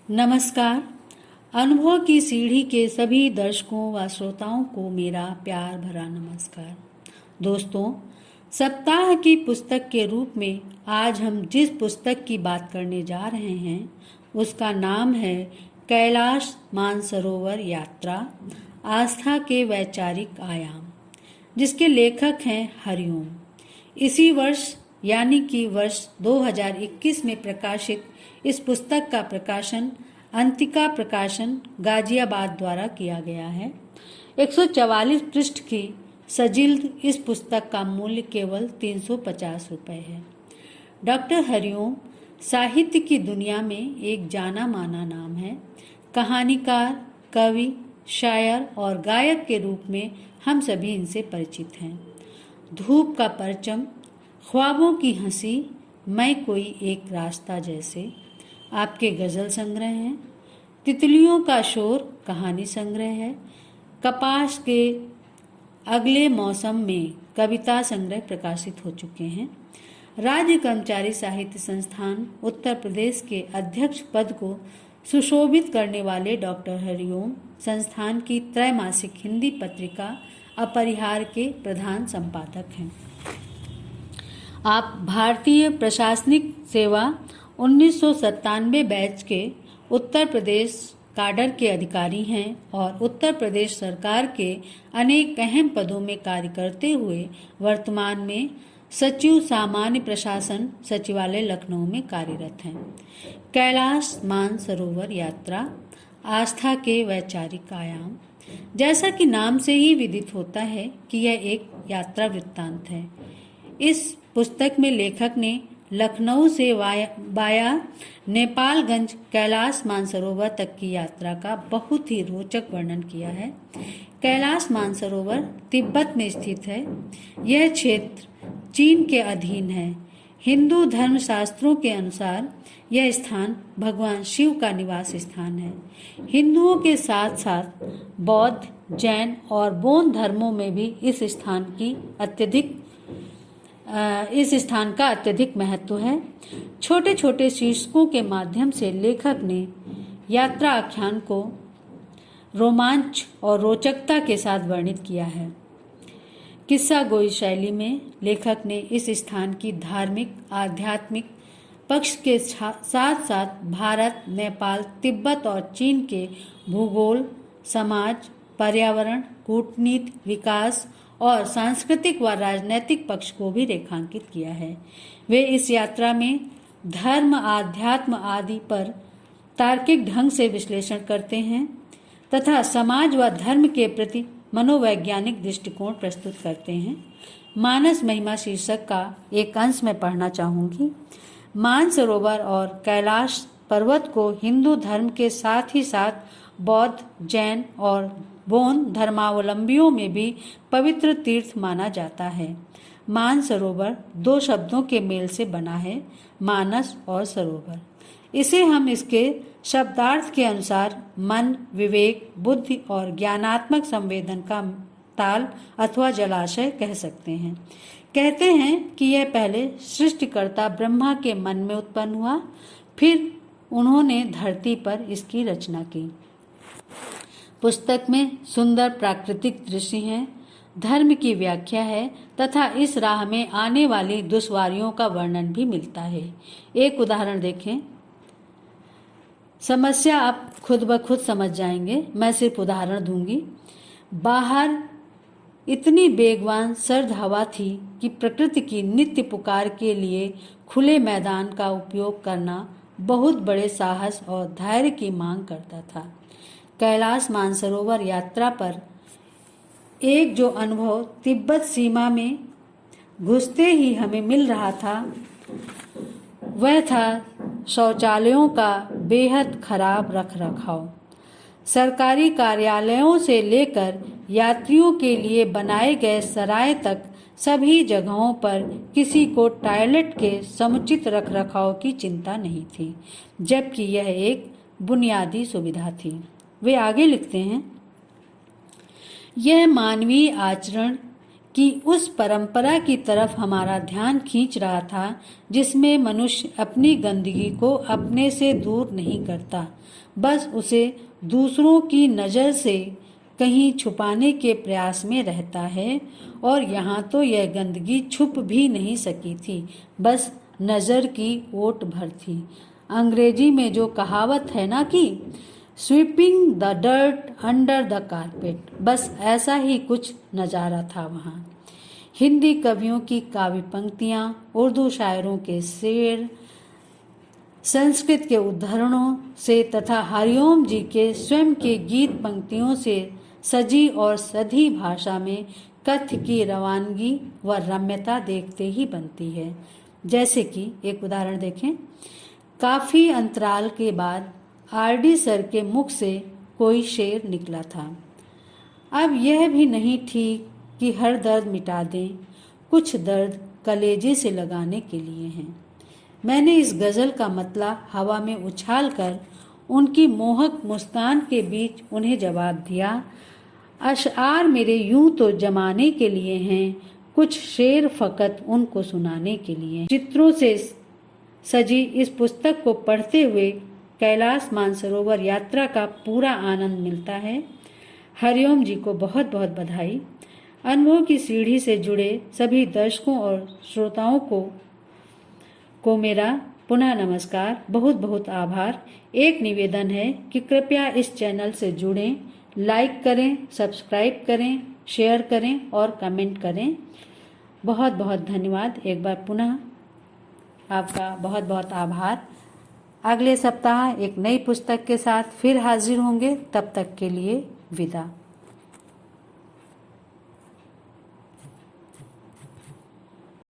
नमस्कार। अनुभव की सीढ़ी के सभी दर्शकों व श्रोताओं को मेरा प्यार भरा नमस्कार। दोस्तों, सप्ताह की पुस्तक के रूप में आज हम जिस पुस्तक की बात करने जा रहे हैं उसका नाम है कैलाश मानसरोवर यात्रा, आस्था के वैचारिक आयाम, जिसके लेखक हैं हरिओम। इसी वर्ष यानी कि वर्ष 2021 में प्रकाशित इस पुस्तक का प्रकाशन अंतिका प्रकाशन गाजियाबाद द्वारा किया गया है। 144 पृष्ठ की सजिल्द इस पुस्तक का मूल्य केवल 350 रुपये है। डॉक्टर हरिओम साहित्य की दुनिया में एक जाना माना नाम है। कहानीकार, कवि, शायर और गायक के रूप में हम सभी इनसे परिचित हैं। धूप का परचम, ख्वाबों की हंसी, मैं कोई एक रास्ता जैसे आपके गज़ल संग्रह हैं। तितलियों का शोर कहानी संग्रह है। कपास के अगले मौसम में कविता संग्रह प्रकाशित हो चुके हैं। राज्य कर्मचारी साहित्य संस्थान उत्तर प्रदेश के अध्यक्ष पद को सुशोभित करने वाले डॉक्टर हरिओम संस्थान की त्रैमासिक हिंदी पत्रिका अपरिहार के प्रधान संपादक हैं। आप भारतीय प्रशासनिक सेवा 1997 बैच के उत्तर प्रदेश काडर के अधिकारी हैं और उत्तर प्रदेश सरकार के अनेक अहम पदों में कार्य करते हुए वर्तमान में सचिव सामान्य प्रशासन सचिवालय लखनऊ में कार्यरत हैं। कैलाश मानसरोवर यात्रा, आस्था के वैचारिक आयाम, जैसा कि नाम से ही विदित होता है कि यह एक यात्रा वृत्तांत है। इस पुस्तक में लेखक ने लखनऊ से वाया नेपालगंज कैलाश मानसरोवर तक की यात्रा का बहुत ही रोचक वर्णन किया है। कैलाश मानसरोवर तिब्बत में स्थित है। यह क्षेत्र चीन के अधीन है। हिंदू धर्म शास्त्रों के अनुसार यह स्थान भगवान शिव का निवास स्थान है। हिंदुओं के साथ साथ बौद्ध, जैन और बौद्ध धर्मों में भी इस स्थान का अत्यधिक महत्व है। छोटे छोटे शीर्षकों के माध्यम से लेखक ने यात्रा आख्यान को रोमांच और रोचकता के साथ वर्णित किया है। किस्सा गोई शैली में लेखक ने इस स्थान की धार्मिक, आध्यात्मिक पक्ष के साथ साथ भारत, नेपाल, तिब्बत और चीन के भूगोल, समाज, पर्यावरण, कूटनीति, विकास और सांस्कृतिक व राजनैतिक पक्ष को भी रेखांकित किया है। वे इस यात्रा में धर्म, आध्यात्म आदि पर तार्किक ढंग से विश्लेषण करते हैं तथा समाज व धर्म के प्रति मनोवैज्ञानिक दृष्टिकोण प्रस्तुत करते हैं। मानस महिमा शीर्षक का एक अंश में पढ़ना चाहूँगी। मानसरोवर और कैलाश पर्वत को हिंदू धर्म के साथ ही साथ बौद्ध, जैन और बौद्ध धर्मावलंबियों में भी पवित्र तीर्थ माना जाता है। मानसरोवर दो शब्दों के मेल से बना है, मानस और सरोवर। इसे हम इसके शब्दार्थ के अनुसार मन, विवेक, बुद्धि और ज्ञानात्मक संवेदन का ताल अथवा जलाशय कह सकते हैं। कहते हैं कि यह पहले सृष्टिकर्ता ब्रह्मा के मन में उत्पन्न हुआ, फिर उन्होंने धरती पर इसकी रचना की। पुस्तक में सुंदर प्राकृतिक दृश्य हैं, धर्म की व्याख्या है तथा इस राह में आने वाली दुश्वारियों का वर्णन भी मिलता है। एक उदाहरण देखें। समस्या आप खुद ब खुद समझ जाएंगे, मैं सिर्फ उदाहरण दूंगी। बाहर इतनी बेगवान सर्द हवा थी कि प्रकृति की नित्य पुकार के लिए खुले मैदान का उपयोग करना बहुत बड़े साहस और धैर्य की मांग करता था। कैलाश मानसरोवर यात्रा पर एक जो अनुभव तिब्बत सीमा में घुसते ही हमें मिल रहा था वह था शौचालयों का बेहद खराब रखरखाव। सरकारी कार्यालयों से लेकर यात्रियों के लिए बनाए गए सराय तक सभी जगहों पर किसी को टॉयलेट के समुचित रखरखाव की चिंता नहीं थी, जबकि यह एक बुनियादी सुविधा थी। वे आगे लिखते हैं, यह मानवीय आचरण कि उस परंपरा की तरफ हमारा ध्यान खींच रहा था जिसमें मनुष्य अपनी गंदगी को अपने से दूर नहीं करता, बस उसे दूसरों की नज़र से कहीं छुपाने के प्रयास में रहता है। और यहाँ तो यह गंदगी छुप भी नहीं सकी थी, बस नज़र की ओट भर थी। अंग्रेजी में जो कहावत है ना कि sweeping the dirt under the carpet, बस ऐसा ही कुछ नज़ारा था वहाँ। हिंदी कवियों की काव्य पंक्तियाँ, उर्दू शायरों के शेर, संस्कृत के उद्धरणों से तथा हरिओम जी के स्वयं के गीत पंक्तियों से सजी और सधी भाषा में कथ्य की रवानगी व रम्यता देखते ही बनती है। जैसे कि एक उदाहरण देखें, काफी अंतराल के बाद आरडी सर के मुख से कोई शेर निकला था। अब यह भी नहीं ठीक कि हर दर्द मिटा दें, कुछ दर्द कलेजे से लगाने के लिए हैं। मैंने इस गज़ल का मतला हवा में उछाल कर उनकी मोहक मुस्कान के बीच उन्हें जवाब दिया, अशआर मेरे यूं तो जमाने के लिए हैं, कुछ शेर फकत उनको सुनाने के लिए। चित्रों से सजी इस पुस्तक को पढ़ते हुए कैलाश मानसरोवर यात्रा का पूरा आनंद मिलता है। हरिओम जी को बहुत बहुत बधाई। अनुभव की सीढ़ी से जुड़े सभी दर्शकों और श्रोताओं को मेरा पुनः नमस्कार, बहुत बहुत आभार। एक निवेदन है कि कृपया इस चैनल से जुड़ें, लाइक करें, सब्सक्राइब करें, शेयर करें और कमेंट करें। बहुत बहुत धन्यवाद। एक बार पुनः आपका बहुत बहुत आभार। अगले सप्ताह एक नई पुस्तक के साथ फिर हाजिर होंगे, तब तक के लिए विदा।